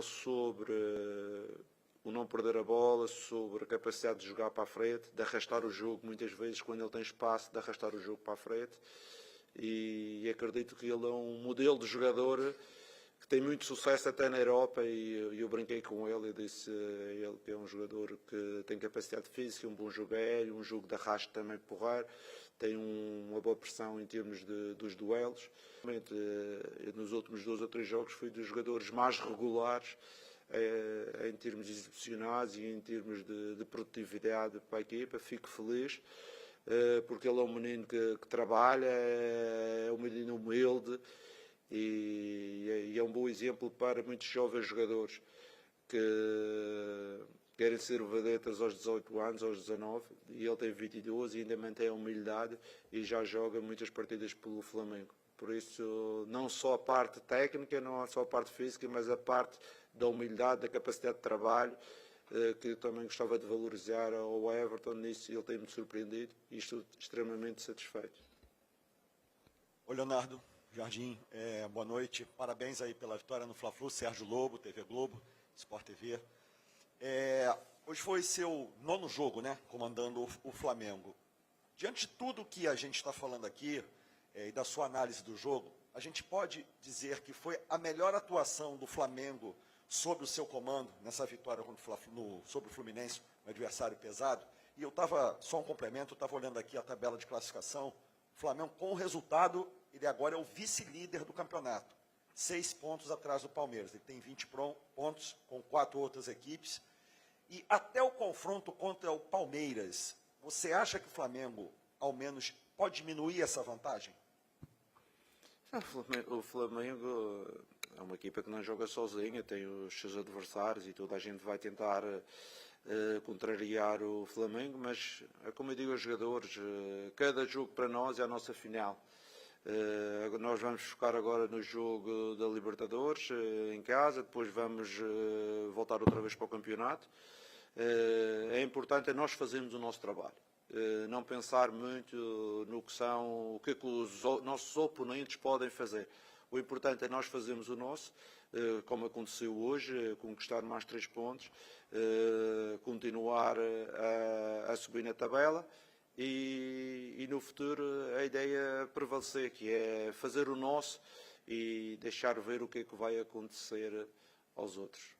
sobre o não perder a bola, sobre a capacidade de jogar para a frente, de arrastar o jogo, muitas vezes quando ele tem espaço, de arrastar o jogo para a frente. E acredito que ele é um modelo de jogador que tem muito sucesso até na Europa, e eu brinquei com ele, eu disse a ele que é um jogador que tem capacidade física, um bom jogo aéreo, um jogo de arrasto também porrar, tem uma boa pressão em termos dos duelos. Nos últimos 2 ou 3 jogos foi dos jogadores mais regulares em termos exibicionais e em termos de produtividade para a equipa. Fico feliz porque ele é um menino que trabalha, é um menino humilde e é um bom exemplo para muitos jovens jogadores que querem ser vedetas aos 18 anos, aos 19, e ele tem 22 e ainda mantém a humildade e já joga muitas partidas pelo Flamengo. Por isso, não só a parte técnica, não só a parte física, mas a parte da humildade, da capacidade de trabalho, que também gostava de valorizar ao Everton. Nisso ele tem-me surpreendido e estou extremamente satisfeito. Oi, Leonardo, Jardim, boa noite. Parabéns aí pela vitória no Fla-Flu, Sérgio Lobo, TV Globo, Sport TV. Hoje foi seu 9º jogo, né, comandando o Flamengo. Diante de tudo que a gente está falando aqui e da sua análise do jogo, a gente pode dizer que foi a melhor atuação do Flamengo sob o seu comando nessa vitória sobre o Fluminense, um adversário pesado? E eu estava, só um complemento, eu estava olhando aqui a tabela de classificação. O Flamengo, com o resultado, ele agora é o vice-líder do campeonato, 6 pontos atrás do Palmeiras. Ele tem 20 pontos com 4 outras equipes. E até o confronto contra o Palmeiras, você acha que o Flamengo, ao menos, pode diminuir essa vantagem? O Flamengo é uma equipa que não joga sozinha, tem os seus adversários e toda a gente vai tentar contrariar o Flamengo, mas é como eu digo aos jogadores, cada jogo para nós é a nossa final. Nós vamos focar agora no jogo da Libertadores em casa, depois vamos voltar outra vez para o campeonato. É importante nós fazermos o nosso trabalho, não pensar muito no que são, o que é que os nossos oponentes podem fazer. O importante é nós fazermos o nosso, como aconteceu hoje, conquistar mais 3 pontos, continuar a subir na tabela e no futuro a ideia é prevalecer, que é fazer o nosso e deixar ver o que é que vai acontecer aos outros.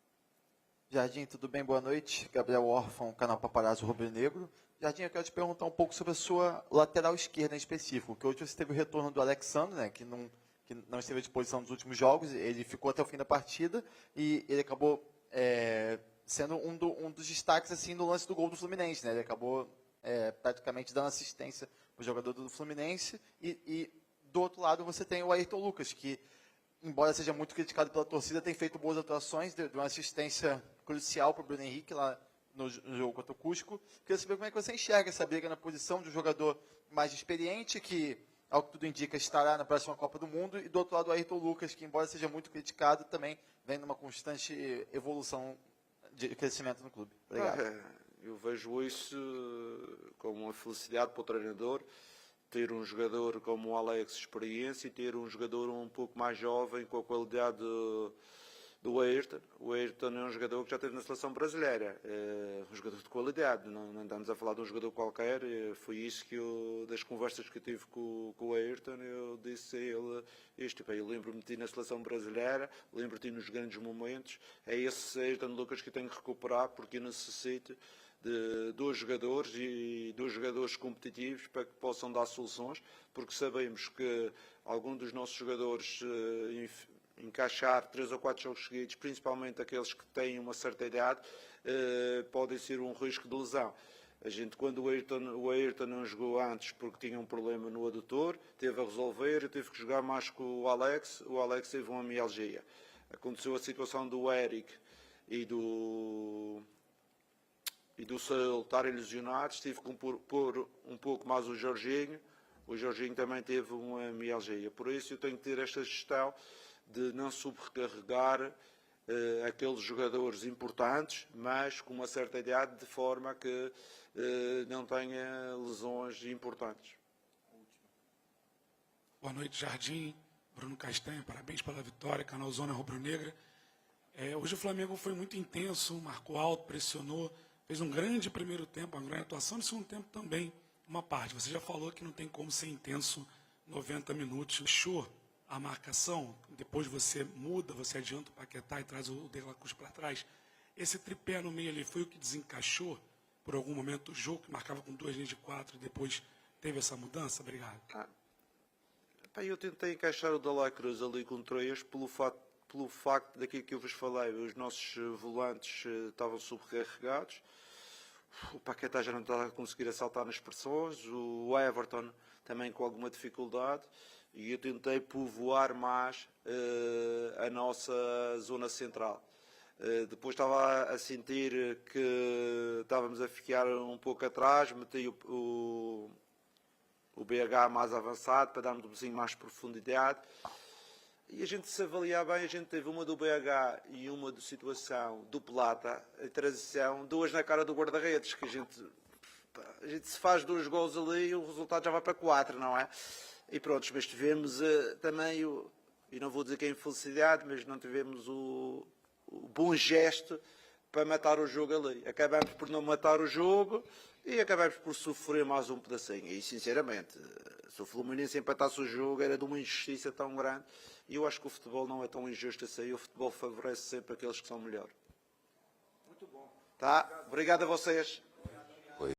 Jardim, tudo bem? Boa noite. Gabriel Órfão, canal Paparazzo Rubro Negro. Jardim, eu quero te perguntar um pouco sobre a sua lateral esquerda em específico, que hoje você teve o retorno do Alexandre, né, que não esteve à disposição nos últimos jogos, ele ficou até o fim da partida e ele acabou sendo um dos destaques assim, no lance do gol do Fluminense. Né? Ele acabou praticamente dando assistência para o jogador do Fluminense e do outro lado você tem o Ayrton Lucas, que, embora seja muito criticado pela torcida, tem feito boas atuações, deu uma assistência crucial para o Bruno Henrique lá no jogo contra o Cusco. Queria saber como é que você enxerga essa briga na posição de um jogador mais experiente, que, ao que tudo indica, estará na próxima Copa do Mundo, e do outro lado o Ayrton Lucas, que, embora seja muito criticado, também vem numa constante evolução de crescimento no clube. Obrigado. Eu vejo isso como uma felicidade para o treinador, ter um jogador como o Alex experiência e ter um jogador um pouco mais jovem com a qualidade do Ayrton. O Ayrton é um jogador que já esteve na seleção brasileira, é um jogador de qualidade, não estamos a falar de um jogador qualquer. Foi isso que das conversas que eu tive com o Ayrton, eu disse a ele isto: eu lembro-me de ti na seleção brasileira, lembro-te nos grandes momentos, é esse Ayrton Lucas que eu tenho que recuperar, porque eu necessito de 2 jogadores e 2 jogadores competitivos para que possam dar soluções, porque sabemos que algum dos nossos jogadores encaixar 3 ou 4 jogos seguidos, principalmente aqueles que têm uma certa idade, podem ser um risco de lesão. A gente, quando o Ayrton não jogou antes porque tinha um problema no adutor, teve a resolver e teve que jogar mais com o Alex teve uma mialgia. Aconteceu a situação do Eric e do Saul estarem lesionados, tive que pôr um pouco mais o Jorginho também teve uma mialgia. Por isso eu tenho que ter esta gestão de não sobrecarregar aqueles jogadores importantes, mas com uma certa idade, de forma que não tenha lesões importantes. Boa noite, Jardim. Bruno Castanho, parabéns pela vitória, canal Zona Rubro Negra. Hoje o Flamengo foi muito intenso, marcou alto, pressionou, fez um grande primeiro tempo, uma grande atuação, no segundo tempo também uma parte. Você já falou que não tem como ser intenso 90 minutos. Fechou a marcação, depois você muda, você adianta o Paquetá e traz o De La Cruz para trás. Esse tripé no meio ali foi o que desencaixou por algum momento o jogo, que marcava com 2 linhas de 4 e depois teve essa mudança? Obrigado. Eu tentei encaixar o De La Cruz ali com 3 pelo facto daquilo que eu vos falei. Os nossos volantes estavam sobrecarregados. O Paquetá já não estava a conseguir assaltar nas pressões. O Everton também com alguma dificuldade. E eu tentei povoar mais a nossa zona central. Depois estava a sentir que estávamos a ficar um pouco atrás. Meti o BH mais avançado para darmos um bocadinho mais profundidade. E a gente, se avaliar bem, a gente teve uma do BH e uma de situação do Plata, em transição, 2 na cara do guarda-redes, que a gente se faz 2 gols ali e o resultado já vai para 4, não é? E pronto, mas tivemos também, e não vou dizer que é infelicidade, mas não tivemos o bom gesto para matar o jogo ali. Acabamos por não matar o jogo e acabamos por sofrer mais um pedacinho. E sinceramente, se o Fluminense empatasse o jogo, era de uma injustiça tão grande. E eu acho que o futebol não é tão injusto assim. O futebol favorece sempre aqueles que são melhores. Muito bom. Tá? Obrigado a vocês.